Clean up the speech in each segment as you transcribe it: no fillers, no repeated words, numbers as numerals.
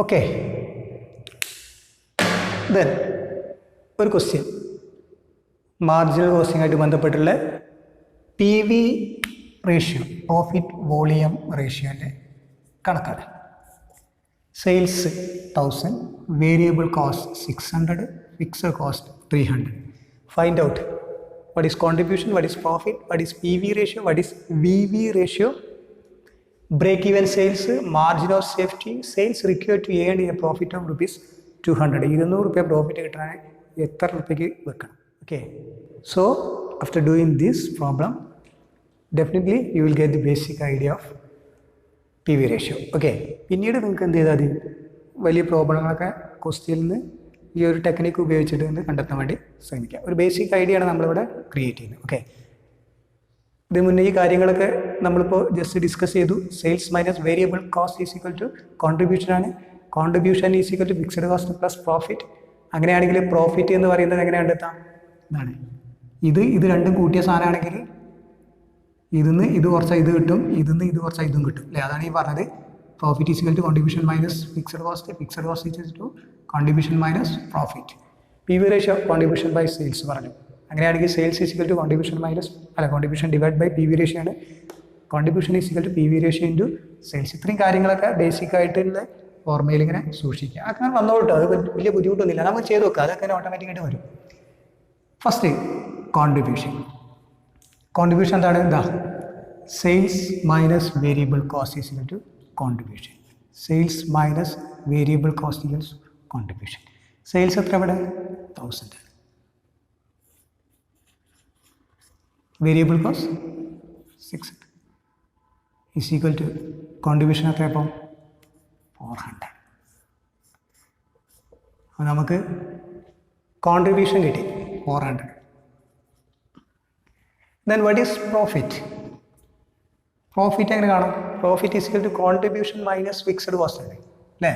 Okay. Then, one question. Marginal costing ആയിട്ട് ബന്ധപ്പെട്ടുള്ള PV ratio, profit volume ratio ന്റെ കണക്കാണ്. Sales 1000, variable cost 600, fixed cost 300. Find out what is contribution, what is profit, what is PV ratio, what is VV ratio, break-even sales, margin of safety, sales required to earn a profit of rupees 200. 200 rupees profit കിട്ടാൻ എത്ര രൂപയ്ക്ക് വെക്കണം? Okay. So after doing this problem, definitely you will get the basic idea of PV ratio. Okay. പിന്നീട് നിങ്ങൾക്ക് എന്ത് ചെയ്താൽ മതി? വലിയ പ്രോബ്ലങ്ങളൊക്കെ ക്വസ്റ്റ്യനിൽ നിന്ന് ഈ ഒരു ടെക്നിക്ക് ഉപയോഗിച്ചിട്ട് കണ്ടെത്താൻ വേണ്ടി ശ്രമിക്കാം. ഒരു ബേസിക് ഐഡിയ ആണ് നമ്മളിവിടെ ക്രിയേറ്റ് ചെയ്യുന്നത്. ഓക്കെ. ഇത് മുന്നേ ഈ കാര്യങ്ങളൊക്കെ നമ്മളിപ്പോൾ ജസ്റ്റ് ഡിസ്കസ് ചെയ്തു. Sales minus variable cost is equal to contribution ആണ്. Contribution is equal to fixed cost plus profit. അങ്ങനെയാണെങ്കിൽ പ്രോഫിറ്റ് എന്ന് പറയുന്നത് എങ്ങനെ കണ്ടെത്താം? ഇതാണ്. ഇത് രണ്ടും കൂട്ടിയ സാധനമാണെങ്കിൽ ഇതിന്ന് ഇത് കുറച്ചാൽ ഇത് കിട്ടും, ഇതിന്ന് ഇത് കുറച്ചാൽ ഇതും കിട്ടും അല്ലേ? അതാണ് ഈ പറഞ്ഞത്. Profit is equal to contribution minus fixed cost, fixed cost equal to contribution minus profit. P V ratio contribution by sales പറഞ്ഞു. അങ്ങനെയാണെങ്കിൽ sales is equal to contribution minus contribution divide by P V ratio ആണ്. Contribution is equal to P V ratio into sales. ഇത്രയും കാര്യങ്ങളൊക്കെ basic ആയിട്ടുള്ള ഓർമ്മയിൽ ഇങ്ങനെ സൂക്ഷിക്കുക. അങ്ങനെ വന്നോട്ടോ, അത് വലിയ ബുദ്ധിമുട്ടൊന്നുമില്ല, നമുക്ക് ചെയ്ത് നോക്കുക, അതൊക്കെ ഓട്ടോമാറ്റിക്കായിട്ട് വരും. First contribution. കോൺട്രിബ്യൂഷൻ എന്താണ്? എന്താ? Sales minus variable cost is equal to contribution. Sales minus variable cost equals contribution. Sales എത്ര ഇവിടെ? 1000. Variable cost 600 is equal to contribution എത്ര? അപ്പം 400. അപ്പോൾ നമുക്ക് കോൺട്രിബ്യൂഷൻ കിട്ടി 400. Then what is profit? Profit എങ്ങനെ കാണാം? Profit is equal to contribution minus fixed cost ആണ് അല്ലേ?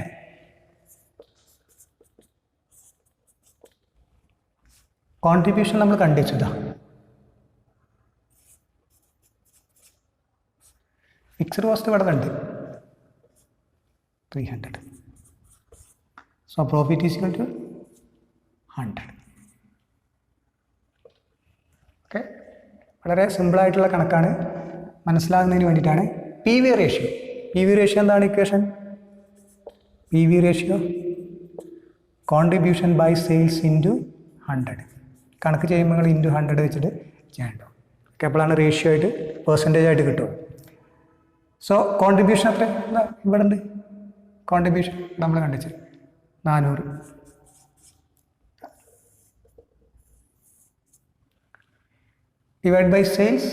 കോൺട്രിബ്യൂഷൻ നമ്മൾ കണ്ടുവച്ചതാ. ഫിക്സഡ് കോസ്റ്റ് ഇവിടെ കണ്ട് 300. So profit is equal to 100. Okay. വളരെ സിമ്പിളായിട്ടുള്ള കണക്കാണ്, മനസ്സിലാകുന്നതിന് വേണ്ടിയിട്ടാണ്. P V ratio. P V ratio എന്താണ് equation? P V ratio contribution by sales into 100. കണക്ക് ചെയ്യുമ്പോൾ നിങ്ങൾ ഇൻറ്റു 100 വെച്ചിട്ട് ചെയ്യണ്ടോ. ഓക്കെ. അപ്പോഴാണ് റേഷ്യോ ആയിട്ട് പെർസെൻറ്റേജ് ആയിട്ട് കിട്ടും. സോ കോൺട്രിബ്യൂഷൻ എത്ര ഇവിടെ ഉണ്ട്? കോൺട്രിബ്യൂഷൻ നമ്മൾ കണ്ടിച്ചു 400 ഡിവൈഡ് ബൈ സെയിൽസ്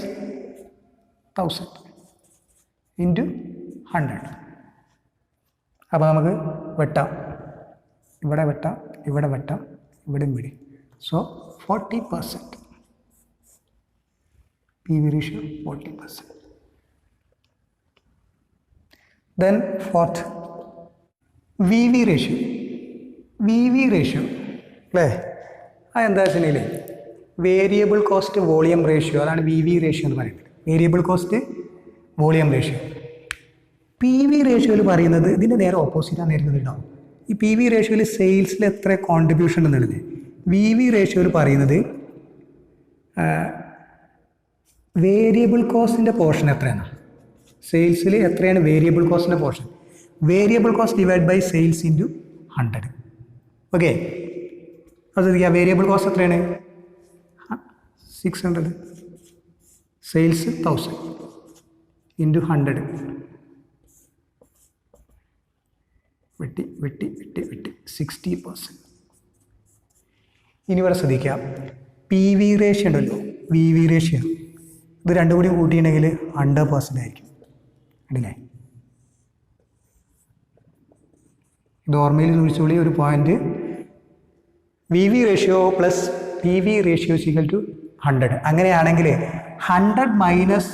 1000 ഇൻറ്റു 100. അപ്പോൾ നമുക്ക് വെട്ടാം, ഇവിടെ വെട്ടാം, ഇവിടെ വെട്ടാം, ഇവിടെയും വിടി. So 40%. P V ratio 40%. Then fourth V V ratio. V V ratio അല്ലേ? അതെന്താ വെച്ചിട്ടുണ്ടെങ്കിൽ വേരിയബിൾ കോസ്റ്റ് വോളിയം റേഷ്യോ, അതാണ് വി വി റേഷ്യോ എന്ന് പറയുന്നത്. Variable cost volume ratio. P V റേഷ്യോയിൽ പറയുന്നത് ഇതിൻ്റെ നേരെ ഓപ്പോസിറ്റാണ് നേരിടുന്നുണ്ടാവും. ഈ പി വി റേഷ്യോയിൽ സെയിൽസിൽ എത്ര കോൺട്രിബ്യൂഷൻ എന്നുള്ളത്, വി വി റേഷ്യോയിൽ പറയുന്നത് വേരിയബിൾ കോസ്റ്റിൻ്റെ പോർഷൻ എത്രയാണ്, സെയിൽസിൽ എത്രയാണ് വേരിയബിൾ കോസ്റ്റിൻ്റെ portion. Variable cost divide by sales into 100. Okay. അത് വേരിയബിൾ കോസ്റ്റ് എത്രയാണ്? 600. Sales 1000 into 100. വെട്ടി വെട്ടി വെട്ടി വെട്ടി 60%. ഇനി ഇവിടെ ശ്രദ്ധിക്കാം, പി വി റേഷ്യോ ഉണ്ടല്ലോ, വി വി റേഷ്യോ, ഇത് രണ്ടും കൂടി കൂട്ടിയിട്ടുണ്ടെങ്കിൽ 100% ആയിരിക്കും. അല്ലേ? ഇത് ഓർമ്മയിൽ സൂക്ഷിച്ചോളി. ഒരു point V V ratio plus P V ratio equal to 100. അങ്ങനെയാണെങ്കിൽ 100 മൈനസ്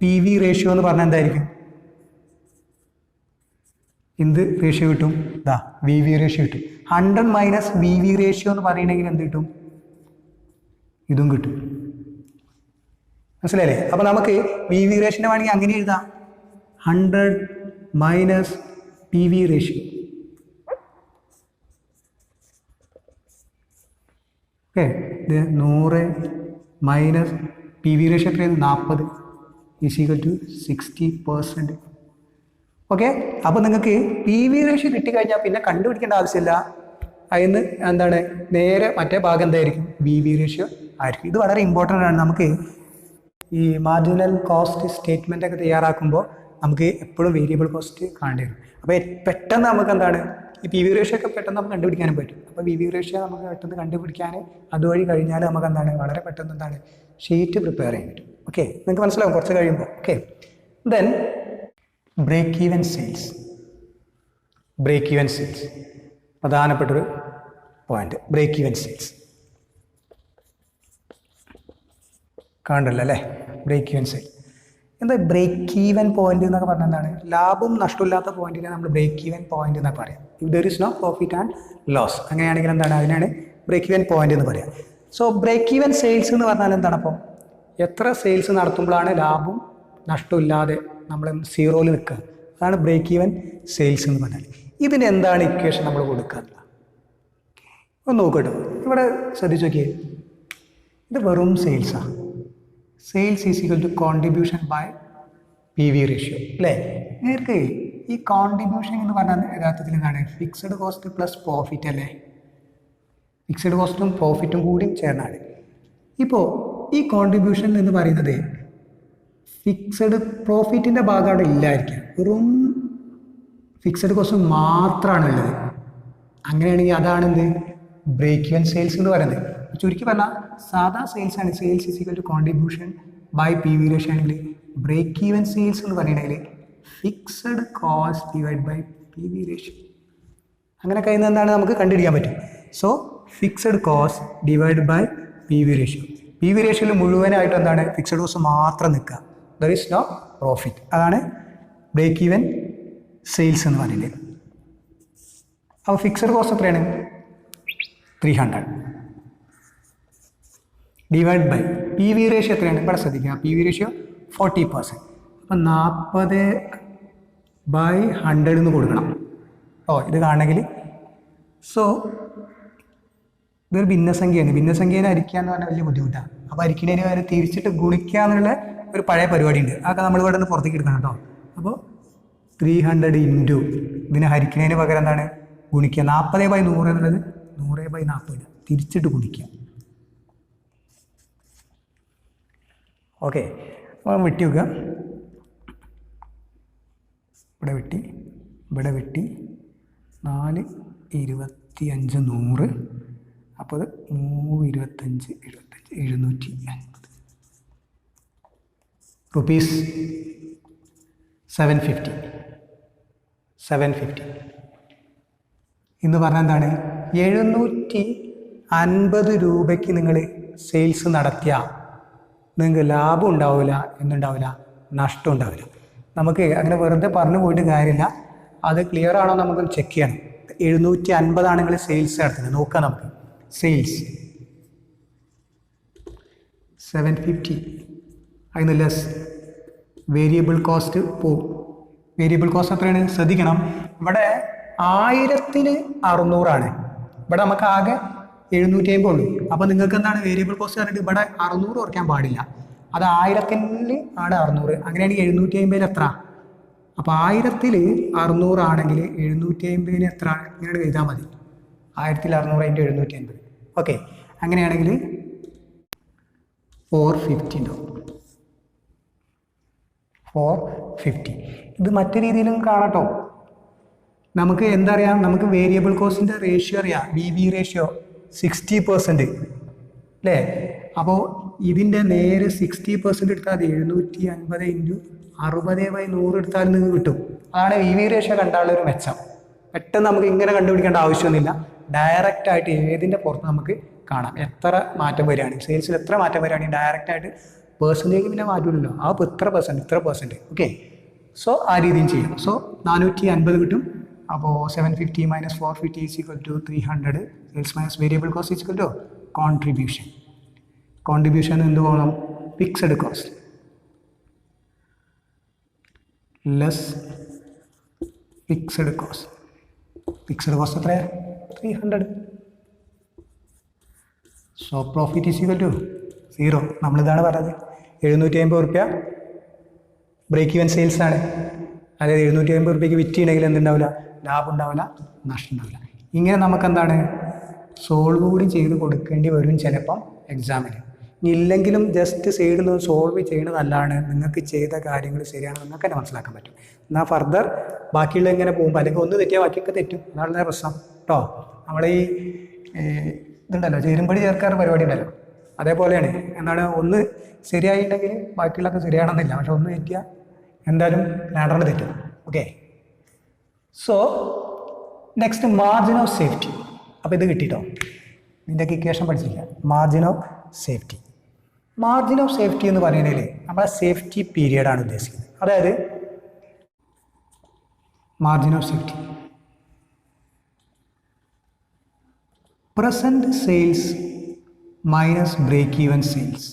പി വി റേഷ്യോ എന്ന് പറഞ്ഞാൽ എന്തായിരിക്കും? എന്ത് റേഷ്യോ കിട്ടും? ഇതാ വി വി റേഷ്യോ കിട്ടും. 100 മൈനസ് വി വി റേഷ്യോ എന്ന് പറയുകയാണെങ്കിൽ എന്ത് കിട്ടും? ഇതും കിട്ടും. മനസ്സിലായില്ലേ? അപ്പോൾ നമുക്ക് വി വി റേഷ്യോനെ വേണമെങ്കിൽ അങ്ങനെ എഴുതാം, 100 minus P V ratio okay. ഇത് 100 മൈനസ് പി വി റേഷ്യോ എത്രയാണ് 40 ഈക്വൽ ടു 60%. ഓക്കെ. അപ്പോൾ നിങ്ങൾക്ക് പി വി റേഷ്യോ കിട്ടിക്കഴിഞ്ഞാൽ പിന്നെ കണ്ടുപിടിക്കേണ്ട ആവശ്യമില്ല. അതിന് എന്താണ് നേരെ മറ്റേ ഭാഗം എന്തായിരിക്കും വി വി റേഷ്യോ ആയിരിക്കും. ഇത് വളരെ ഇമ്പോർട്ടൻ്റ് ആണ്. നമുക്ക് ഈ മാർജിനൽ കോസ്റ്റ് സ്റ്റേറ്റ്മെൻ്റ് ഒക്കെ തയ്യാറാക്കുമ്പോൾ നമുക്ക് എപ്പോഴും വേരിയബിൾ കോസ്റ്റ് കാണേണ്ടി വരും. അപ്പോൾ പെട്ടെന്ന് നമുക്ക് എന്താണ് ഈ പി വി റേഷ്യോ ഒക്കെ പെട്ടെന്ന് നമുക്ക് കണ്ടുപിടിക്കാനും പറ്റും. അപ്പോൾ പി വി റേഷ്യോ നമുക്ക് പെട്ടെന്ന് കണ്ടുപിടിക്കാൻ അതുവഴി കഴിഞ്ഞാൽ നമുക്ക് എന്താണ് വളരെ പെട്ടെന്ന് എന്താണ് ഷീറ്റ് പ്രിപ്പയർ ചെയ്യാൻ പറ്റും. ഓക്കെ, നിങ്ങൾക്ക് മനസ്സിലാവും കുറച്ച് കഴിയുമ്പോൾ. Okay, then break even sales. Break even sales പ്രധാനപ്പെട്ടൊരു പോയിന്റ്. ബ്രേക്ക് ഈവൻ സെയിൽസ് കാണണ്ടല്ലോ അല്ലേ? ബ്രേക്ക് ഈവൻ സെയിൽ എന്താ? ബ്രേക്ക് ഈവൻ പോയിന്റ് എന്നൊക്കെ പറഞ്ഞാൽ എന്താണ്? ലാഭം നഷ്ടമില്ലാത്ത പോയിന്റിനെ നമ്മൾ ബ്രേക്ക് ഈവൻ പോയിന്റ് എന്നൊക്കെ പറയാം. If there is no profit and loss, അങ്ങനെയാണെങ്കിൽ എന്താണ് അതിനാണ് ബ്രേക്ക് ഈവൻ പോയിന്റ് എന്ന് പറയാം. സോ ബ്രേക്ക് ഈവൻ സെയിൽസ് എന്ന് പറഞ്ഞാൽ എന്താണ്? അപ്പോൾ എത്ര സെയിൽസ് നടത്തുമ്പോഴാണ് ലാഭം നഷ്ടമില്ലാതെ നമ്മൾ സീറോയിൽ നിൽക്കുക, അതാണ് ബ്രേക്ക് ഈവൻ സെയിൽസ് എന്ന് പറഞ്ഞാൽ. ഇതിന് എന്താണ് ഇക്വേഷൻ നമ്മൾ കൊടുക്കുക? ഒന്ന് നോക്കട്ടോ, ഇവിടെ ശ്രദ്ധിച്ച് നോക്കിയേ. ഇത് വെറും സെയിൽസാണ്. Sales is equal to contribution by P V ratio അല്ലേ? നേർക്ക് ഈ കോൺട്രിബ്യൂഷൻ എന്ന് പറഞ്ഞാൽ യഥാർത്ഥത്തിൽ എന്താണ്? ഫിക്സഡ് കോസ്റ്റ് പ്ലസ് പ്രോഫിറ്റ് അല്ലേ? ഫിക്സഡ് കോസ്റ്റും പ്രോഫിറ്റും കൂടി ചേർന്നാണ്. ഇപ്പോൾ ഈ കോൺട്രിബ്യൂഷൻ എന്ന് പറയുന്നത് ഫിക്സഡ് പ്രോഫിറ്റിൻ്റെ ഭാഗം അവിടെ ഇല്ലായിരിക്കാം, വെറും ഫിക്സഡ് കോസ്റ്റ് മാത്രമാണ് ഉള്ളത്. അങ്ങനെയാണെങ്കിൽ അതാണ് എന്ത്? ബ്രേക്ക് ഈവൻ സെയിൽസ് എന്ന് പറയുന്നത്. ചുരുക്കി പറഞ്ഞാൽ സാധാ സെയിൽസ് ആണ്. Sales is equal to contribution by P V ratio ആണെങ്കിൽ ബ്രേക്ക് ഈവൻ സെയിൽസ് എന്ന് പറയുകയാണെങ്കിൽ fixed cost divide by P V ratio. അങ്ങനെ കഴിയുന്ന എന്താണ് നമുക്ക് കണ്ടുപിടിക്കാൻ പറ്റും. So fixed cost divide by P V ratio. P V റേഷ്യോയിൽ മുഴുവനായിട്ട് എന്താണ്? ഫിക്സഡ് കോസ്റ്റ് മാത്രം നിൽക്കുക, ദർ ഈസ് നോ പ്രോഫിറ്റ്. അതാണ് ബ്രേക്ക് ഈവൻ സെയിൽസ് എന്ന് പറയുന്നത്. അപ്പോൾ ഫിക്സഡ് കോസ്റ്റ് എത്രയാണ്? 300 divide by P V ratio എത്രയാണ്? ഇവിടെ ശ്രദ്ധിക്കുക, പി വി റേഷ്യോ 40%. അപ്പം 40/100 എന്ന് കൊടുക്കണം. ഇത് കാണണമെങ്കിൽ. സോ ഇതൊരു ഭിന്നസംഖ്യയാണ്. ഭിന്നസംഖ്യേനെ അരിക്കുക എന്ന് പറഞ്ഞാൽ വലിയ ബുദ്ധിമുട്ടാണ്. അപ്പോൾ അരിക്കുന്നതിന് വരെ തിരിച്ചിട്ട് ഗുണിക്കുക എന്നുള്ള ഒരു പഴയ പരിപാടി ഉണ്ട്. അതൊക്കെ നമ്മൾ ഇവിടെ നിന്ന് പുറത്തേക്ക് എടുക്കണം കേട്ടോ. അപ്പോൾ 300 ഇൻറ്റു ഇതിനെ ഹരിക്കുന്നതിന് പകരം എന്താണ്? ഗുണിക്കുക. 40/100 എന്നുള്ളത് 100/40 തിരിച്ചിട്ട് ഗുണിക്കുക. ഓക്കെ, അപ്പോൾ വെട്ടി വെക്കുക. ഇവിടെ വെട്ടി, ഇവിടെ വെട്ടി. 4 25 100. അപ്പോൾ അത് 3 25 75 750 റുപ്പീസ് 750 എന്ന് പറഞ്ഞാൽ എന്താണ്? 750 രൂപയ്ക്ക് നിങ്ങൾ സെയിൽസ് നടത്തിയാൽ നിങ്ങൾക്ക് ലാഭം ഉണ്ടാവില്ല, എന്നുണ്ടാവില്ല, നഷ്ടം ഉണ്ടാവില്ല. നമുക്ക് അങ്ങനെ വെറുതെ പറഞ്ഞു പോയിട്ട് കാര്യമില്ല. അത് ക്ലിയർ ആണോ നമുക്ക് ചെക്ക് ചെയ്യണം. 750 ആണ് നിങ്ങൾ സെയിൽസ് നടത്തുന്നത്. നോക്കാം നമുക്ക്. സെയിൽസ് 750, അതിന് ലെസ് വേരിയബിൾ കോസ്റ്റ് പോവും. വേരിയബിൾ കോസ്റ്റ് എത്രയാണ്? ശ്രദ്ധിക്കണം, ഇവിടെ 1000-600 ആണ്. ഇവിടെ നമുക്ക് ആകെ 750 ഉള്ളൂ. അപ്പോൾ നിങ്ങൾക്ക് എന്താണ് വേരിയബിൾ കോസ്റ്റ് പറഞ്ഞിട്ട് ഇവിടെ 600 ഓർക്കാൻ പാടില്ല. അത് 1000 ആണ് 600. അങ്ങനെയാണെങ്കിൽ 750 എത്ര? അപ്പോൾ 1000-600 ആണെങ്കിൽ 750 എത്ര? ഇങ്ങനെ എഴുതാൽ മതി. 1600 × 750. ഓക്കെ, അങ്ങനെയാണെങ്കിൽ 450 ഉണ്ടാവും. 450. ഇത് മറ്റു രീതിയിലും കാണട്ടോ. നമുക്ക് എന്താ അറിയാം? നമുക്ക് വേരിയബിൾ കോസ്റ്റിൻ്റെ റേഷ്യോ അറിയാം. വി വി റേഷ്യോ 60% അല്ലേ? അപ്പോൾ ഇതിൻ്റെ നേരെ 60% എടുത്താൽ 750 × 60/100 എടുത്താൽ നിങ്ങൾക്ക് കിട്ടും. അതാണ് വി വി റേഷ്യോ കണ്ടാലുള്ളൊരു മെച്ചം. പെട്ടെന്ന് നമുക്ക് ഇങ്ങനെ കണ്ടുപിടിക്കേണ്ട ആവശ്യമൊന്നുമില്ല. ഡയറക്റ്റായിട്ട് ഏതിൻ്റെ പുറത്ത് നമുക്ക് കാണാം എത്ര മാറ്റം വരികയാണെങ്കിൽ, സെയിൽസിൽ എത്ര മാറ്റം വരികയാണെങ്കിൽ ഡയറക്റ്റായിട്ട് പേഴ്സൻറ്റേജ് പിന്നെ മാറ്റില്ലല്ലോ. ആ ഇത്ര പെർസെൻറ്റ്. ഓക്കെ, സോ ആ രീതിയും ചെയ്യാം. സോ 450 കിട്ടും. അപ്പോൾ 750 - 450 = 300. Sales minus variable cost = contribution. Contribution എന്ത് പോകണം? Fixed cost less fixed cost. Fixed cost എത്രയാണ്? 300. So profit is equal to 0. നമ്മളിതാണ് പറഞ്ഞത് 750 റുപ്യ ബ്രേക്ക് ഈവൻ സെയിൽസ് ആണ്. അതായത് 750 റുപ്യക്ക് വിറ്റുണ്ടെങ്കിൽ എന്തുണ്ടാവില്ല, ലാഭം ഉണ്ടാവില്ല, നഷ്ടം ഉണ്ടാവില്ല. ഇങ്ങനെ നമുക്കെന്താണ് സോൾവ് കൂടി ചെയ്ത് കൊടുക്കേണ്ടി വരും ചിലപ്പം എക്സാമിന്. ഇല്ലെങ്കിലും ജസ്റ്റ് സൈഡിൽ നിന്ന് സോൾവ് ചെയ്യുന്നത് നല്ലതാണ്. നിങ്ങൾക്ക് ചെയ്ത കാര്യങ്ങൾ ശരിയാണ് നിങ്ങൾക്ക് തന്നെ മനസ്സിലാക്കാൻ പറ്റും. എന്നാൽ ഫർദർ ബാക്കിയുള്ള ഇങ്ങനെ പോകുമ്പോൾ അല്ലെങ്കിൽ ഒന്ന് തെറ്റിയാൽ ബാക്കിയൊക്കെ തെറ്റും. അതാണ് പ്രശ്നം കേട്ടോ. നമ്മളെ ഈ ഇതുണ്ടല്ലോ ചേരുമ്പടി ചേർക്കാറ് പരിപാടി ഉണ്ടല്ലോ, അതേപോലെയാണ്. എന്താണ് ഒന്ന് ശരിയായിട്ടുണ്ടെങ്കിൽ ബാക്കിയുള്ളതൊക്കെ ശരിയാണെന്നില്ല, പക്ഷെ ഒന്ന് തെറ്റിയാൽ എന്തായാലും രണ്ടെണ്ണം തെറ്റും. Okay, so next margin of safety. അപ്പോൾ ഇത് കിട്ടിയിട്ടോ, ഇതിൻ്റെ ഇക്വേഷൻ പഠിച്ചില്ല. Margin of safety. Margin of safety എന്ന് പറയുന്നതിൽ നമ്മളെ സേഫ്റ്റി പീരിയഡാണ് ഉദ്ദേശിക്കുന്നത്. അതായത് margin of safety present sales minus break even sales.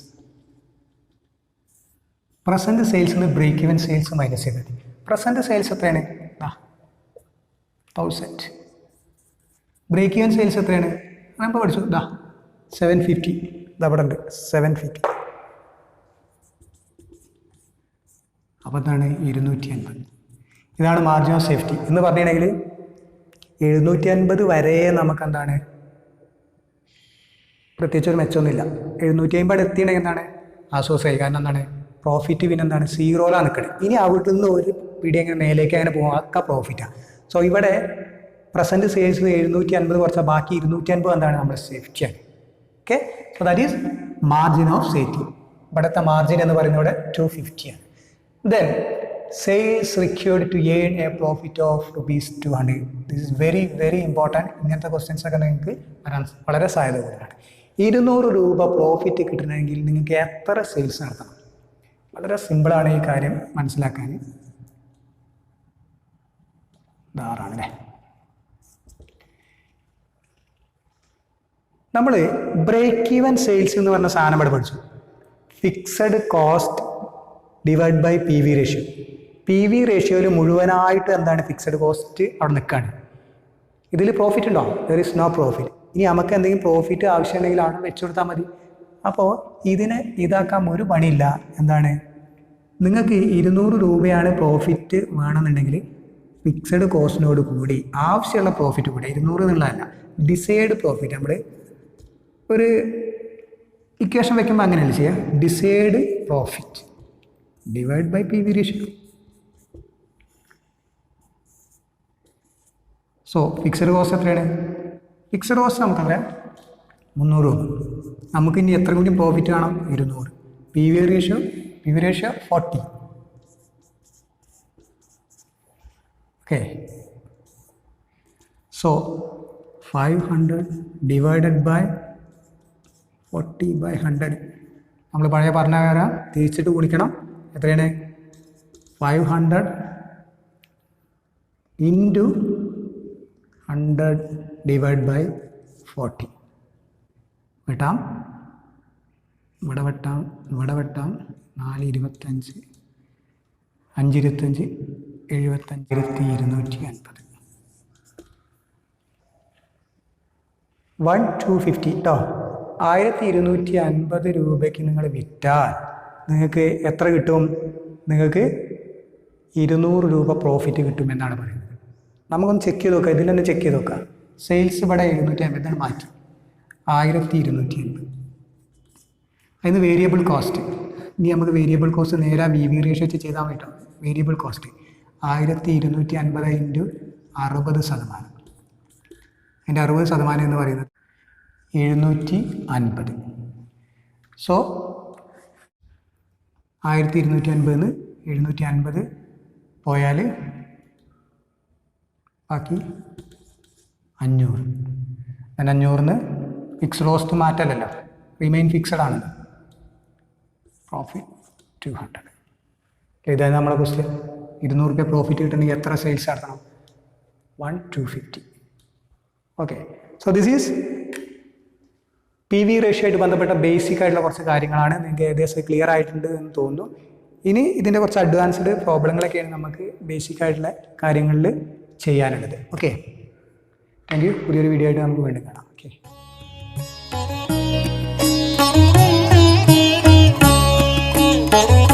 Present സെയിൽസിന് ബ്രേക്ക് ഈവൻ സെയിൽസ് മൈനസ് ചെയ്തത്. പ്രസൻറ്റ് സെയിൽസ് എത്രയാണ്? 1000. ബ്രേക്ക് ഈവൻ സെയിൽസ് എത്രയാണ്? നമ്മൾ പഠിച്ചു 750. ഇതവിടെ ഉണ്ട് 750. അപ്പോൾ എന്താണ് 250. ഇതാണ് മാർജിൻ ഓഫ് സേഫ്റ്റി എന്ന് പറഞ്ഞിട്ടുണ്ടെങ്കിൽ 750 വരെ നമുക്കെന്താണ് പ്രത്യേകിച്ച് ഒരു മെച്ചമൊന്നുമില്ല. 750 എത്തിയിട്ടുണ്ടെങ്കിൽ എന്താണ് ആശ്വാസമായി. കാരണം എന്താണ് പ്രോഫിറ്റ് പിന്നെ എന്താണ് സീറോയിലാണ് നിൽക്കുന്നത്. ഇനി അവിടെ നിന്ന് ഒരു പിടി അങ്ങനെ മേലേക്ക് അങ്ങനെ പോകും, ഒക്കെ പ്രോഫിറ്റാണ്. സോ ഇവിടെ പ്രസൻറ്റ് സെയിൽസ് 750 കുറച്ചാൽ ബാക്കി 250 എന്താണ് നമ്മുടെ സേഫ്റ്റിയാണ്. Okay, so that is margin of safety. ഇവിടുത്തെ മാർജിൻ എന്ന് പറയുന്നത് ഇവിടെ 250 ആണ്. Then sales required to earn a profit of ₹200. This is very very important. ഇങ്ങനത്തെ ക്വസ്റ്റ്യൻസ് ഒക്കെ നിങ്ങൾക്ക് വരാൻ വളരെ സാധ്യത കൂടുതലാണ്. 200 രൂപ പ്രോഫിറ്റ് കിട്ടണമെങ്കിൽ നിങ്ങൾക്ക് എത്ര സെയിൽസ് നടത്തണം? വളരെ സിമ്പിളാണ് ഈ കാര്യം മനസ്സിലാക്കാൻ. ധാരാണല്ലേ. നമ്മൾ ബ്രേക്ക് ഈവൻ സെയിൽസ് എന്ന് പറഞ്ഞ സാധനം ഇവിടെ പഠിച്ചു. Fixed cost divide by P V ratio. P V റേഷ്യോയിൽ മുഴുവനായിട്ട് എന്താണ് ഫിക്സഡ് കോസ്റ്റ് അവിടെ നിൽക്കുകയാണ്. ഇതിൽ പ്രോഫിറ്റ് ഉണ്ടോ? There is no profit. ഇനി നമുക്ക് എന്തെങ്കിലും പ്രോഫിറ്റ് ആവശ്യമുണ്ടെങ്കിൽ അവിടെ വെച്ചു കൊടുത്താൽ മതി. അപ്പോൾ ഇതിനെ ഇതാക്കാൻ ഒരു പണിയില്ല. എന്താണ് നിങ്ങൾക്ക് 200 രൂപയാണ് പ്രോഫിറ്റ് വേണമെന്നുണ്ടെങ്കിൽ ഫിക്സഡ് കോസ്റ്റിനോട് കൂടി ആവശ്യമുള്ള പ്രോഫിറ്റ് കൂടെ 200 എന്നുള്ളതല്ല, ഡിസൈഡ് പ്രോഫിറ്റ്. നമ്മൾ ഒരു ഇക്വേഷൻ വയ്ക്കുമ്പോൾ അങ്ങനെയല്ല ചെയ്യുക. Decide profit divide by P V ratio. So fixed cost എത്രയാണ്? ഫിക്സഡ് കോസ്റ്റ് നമുക്കറിയാം 300 രൂപ. നമുക്ക് ഇനി എത്ര കൂടി പ്രോഫിറ്റ് വേണം? 200. P V ratio 40. Okay, so 500 divided by 40/100. നമ്മൾ പഴയ പറഞ്ഞ കാര്യം തിരിച്ചിട്ട് കുടിക്കണം. എത്രയാണ്? 500 ഇൻറ്റു 100 ഡിവൈഡ് ബൈ 40. വെട്ടാം, ഇവിടെ വെട്ടാം, ഇവിടെ വെട്ടാം. 4 25 5 25 75 1250. 1250 കേട്ടോ. 1250 രൂപയ്ക്ക് നിങ്ങൾ വിറ്റാൽ നിങ്ങൾക്ക് എത്ര കിട്ടും? നിങ്ങൾക്ക് 200 രൂപ പ്രോഫിറ്റ് കിട്ടുമെന്നാണ് പറയുന്നത്. നമുക്കൊന്ന് ചെക്ക് ചെയ്ത് നോക്കാം. ഇതിലൊന്ന് ചെക്ക് ചെയ്ത് നോക്കാം. സെയിൽസ് ഇവിടെ 750 മാറ്റി 1250. അതിന് വേരിയബിൾ കോസ്റ്റ്. ഇനി നമുക്ക് വേരിയബിൾ കോസ്റ്റ് നേരെ വി വി റേഷ്യോ വെച്ച് ചെയ്താൽ പറ്റും. Variable cost 1250 into 60%. അതിൻ്റെ 60% എന്ന് പറയുന്നത് 750. സോ 1250 750 പോയാൽ ബാക്കി 500. 500 ഫിക്സ്ഡ് കോസ്റ്റ് മാറ്റമല്ലല്ലോ, റിമെയിൻ ഫിക്സഡ് ആണ്. പ്രോഫിറ്റ് 200. ഇതായത് നമ്മളെ ക്വസ്റ്റ്യൻ. 200 രൂപ പ്രോഫിറ്റ് കിട്ടണമെങ്കിൽ എത്ര സെയിൽസ് നടത്തണം? 1250. Okay, so this is P V ratio ആയിട്ട് ബന്ധപ്പെട്ട ബേസിക് ആയിട്ടുള്ള കുറച്ച് കാര്യങ്ങളാണ്. നിങ്ങൾക്ക് ഏകദേശം ക്ലിയർ ആയിട്ടുണ്ട് എന്ന് തോന്നുന്നു. ഇനി ഇതിൻ്റെ കുറച്ച് അഡ്വാൻസ്ഡ് പ്രോബ്ലങ്ങളൊക്കെയാണ് നമുക്ക് ബേസിക് ആയിട്ടുള്ള കാര്യങ്ങളിൽ ചെയ്യാനുള്ളത്. Okay, thank you. പുതിയൊരു വീഡിയോ ആയിട്ട് നമുക്ക് വീണ്ടും കാണാം. ഓക്കെ. Thank you.